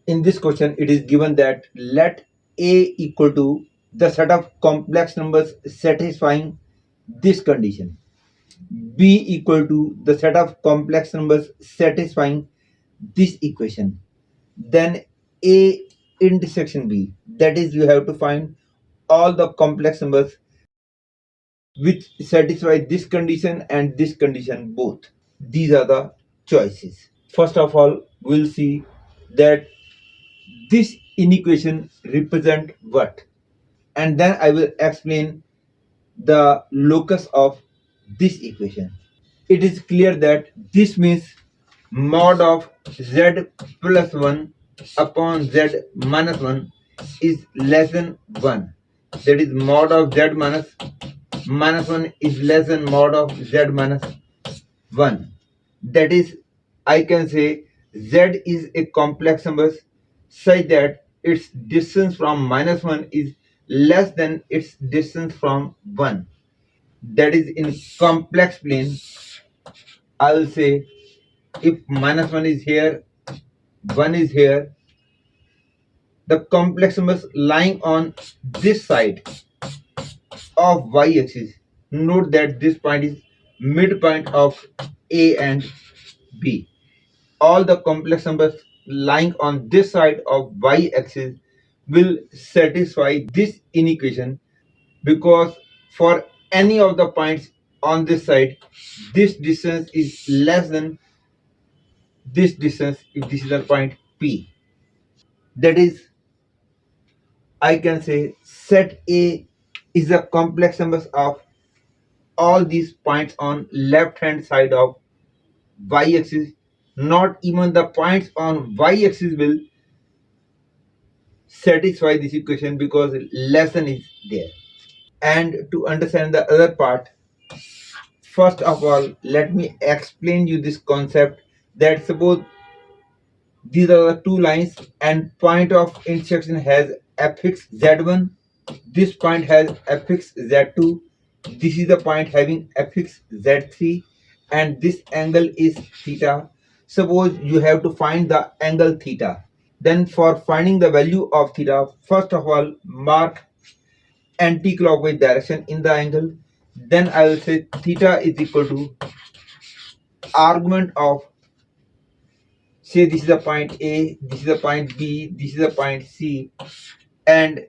In this question, it is given that let A equal to the set of complex numbers satisfying this condition, B equal to the set of complex numbers satisfying this equation, then A intersection B, that is you have to find all the complex numbers which satisfy this condition and this condition both. These are the choices. First of all, we'll see that this inequation represent what, and then I will explain the locus of this equation. It is clear that this means mod of z plus 1 upon z minus 1 is less than 1. That is mod of z minus 1 is less than mod of z minus 1. That is, I can say z is a complex number such that its distance from minus 1 is less than its distance from 1. That is, in complex plane, I will say if minus 1 is here, 1 is here, the complex numbers lying on this side of y-axis, note that this point is midpoint of A and B. All the complex numbers lying on this side of y-axis will satisfy this inequation, because for any of the points on this side, this distance is less than this distance if this is the point P. That is, I can say set A is the complex numbers of all these points on left hand side of y-axis. Not even the points on y-axis will satisfy this equation because lesson is there. And to understand the other part, first of all, let me explain you this concept that suppose these are the two lines and point of intersection has affix z1, this point has affix z2, this is the point having affix z3, and this angle is theta. Suppose you have to find the angle theta. Then for finding the value of theta, first of all mark anti-clockwise direction in the angle. Then I will say theta is equal to argument of, say this is a point A, this is a point B, this is a point C, and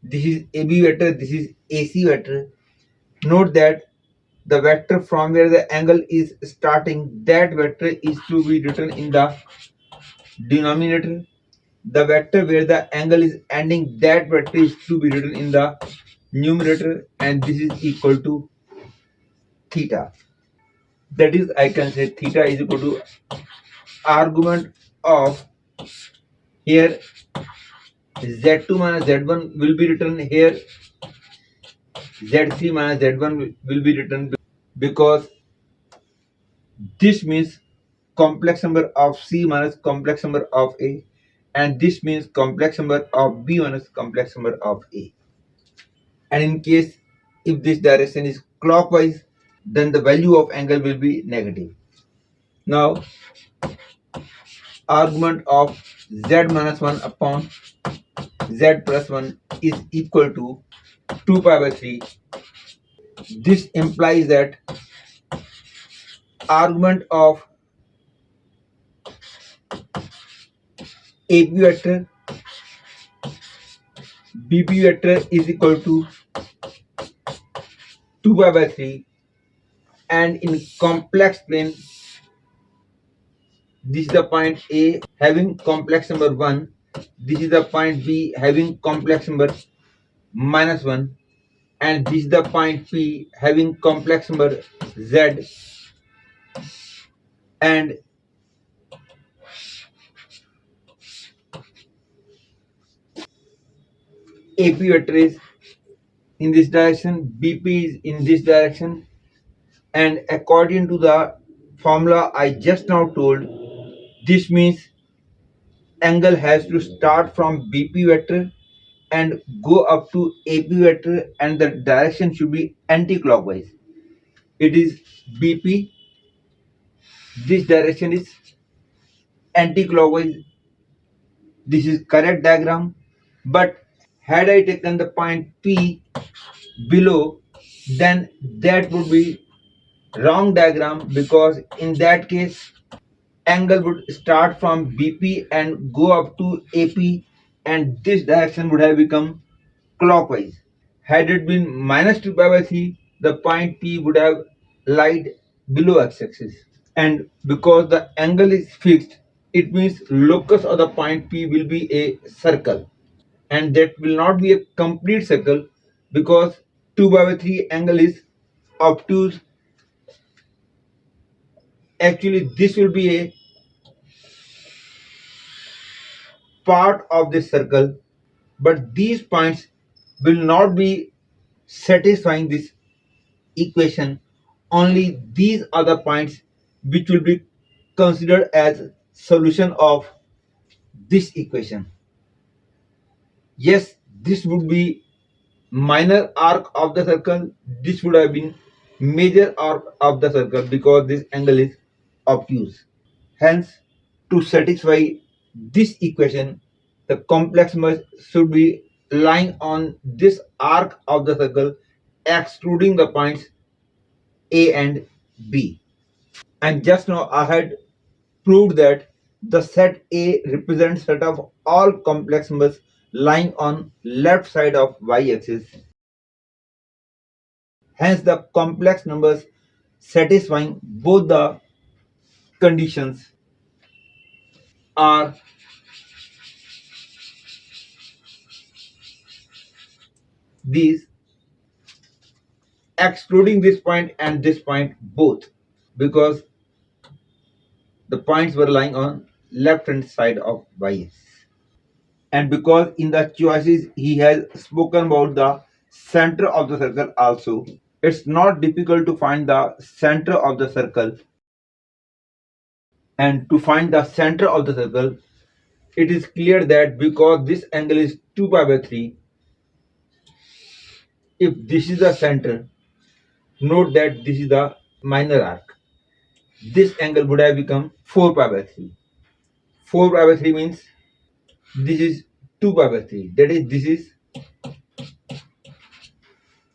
this is AB vector, this is AC vector. Note that the vector from where the angle is starting, that vector is to be written in the denominator. The vector where the angle is ending, that vector is to be written in the numerator, and this is equal to theta. That is, I can say theta is equal to argument of, here z2 minus z1 will be written here, z3 minus z1 will be written, because this means complex number of C minus complex number of A, and this means complex number of B minus complex number of A. And in case if this direction is clockwise, then the value of angle will be negative. Now argument of z minus 1 upon z plus 1 is equal to 2 pi by 3. This implies that argument of AP vector BP vector is equal to 2 pi by 3, and in complex plane, this is the point A having complex number 1, this is the point B having complex number minus 1, and this is the point P having complex number Z, and AP vector is in this direction, BP is in this direction, and according to the formula I just now told, this means angle has to start from BP vector and go up to AP vector, and the direction should be anti-clockwise. It is BP This direction is anti-clockwise. This is correct diagram. But had I taken the point P below, then that would be wrong diagram, because in that case angle would start from BP and go up to AP, and this direction would have become clockwise. Had it been minus 2 pi by 3, the point P would have lied below x-axis. And because the angle is fixed, it means locus of the point P will be a circle, and that will not be a complete circle, because 2 by 3 angle is obtuse. Actually this will be a part of this circle, but these points will not be satisfying this equation. Only these are the points which will be considered as solution of this equation. Yes, this would be minor arc of the circle, this would have been major arc of the circle, because this angle is obtuse. Hence, to satisfy this equation, the complex number should be lying on this arc of the circle, excluding the points A and B. And just now I had proved that the set A represents set of all complex numbers lying on left side of y-axis. Hence, the complex numbers satisfying both the conditions are these, excluding this point and this point both, because the points were lying on left hand side of y-axis. And because in the choices he has spoken about the center of the circle also, it's not difficult to find the center of the circle. And to find the center of the circle, it is clear that because this angle is 2 pi by 3, if this is the center, note that this is the minor arc. This angle would have become 4 pi by 3. 4 pi by 3 means this is 2 pi by 3. That is, this is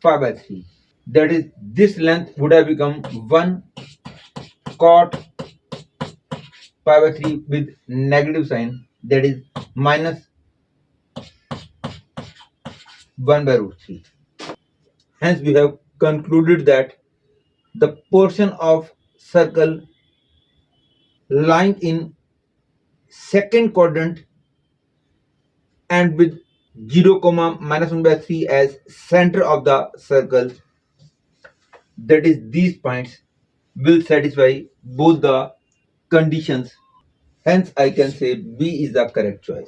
pi by 3. That is, this length would have become 1 cot pi by 3 with negative sign. That is minus 1 by root 3. Hence, we have concluded that the portion of circle lying in second quadrant and with 0 comma minus 1 by 3 as center of the circle, that is these points, will satisfy both the conditions. Hence I can say B is the correct choice.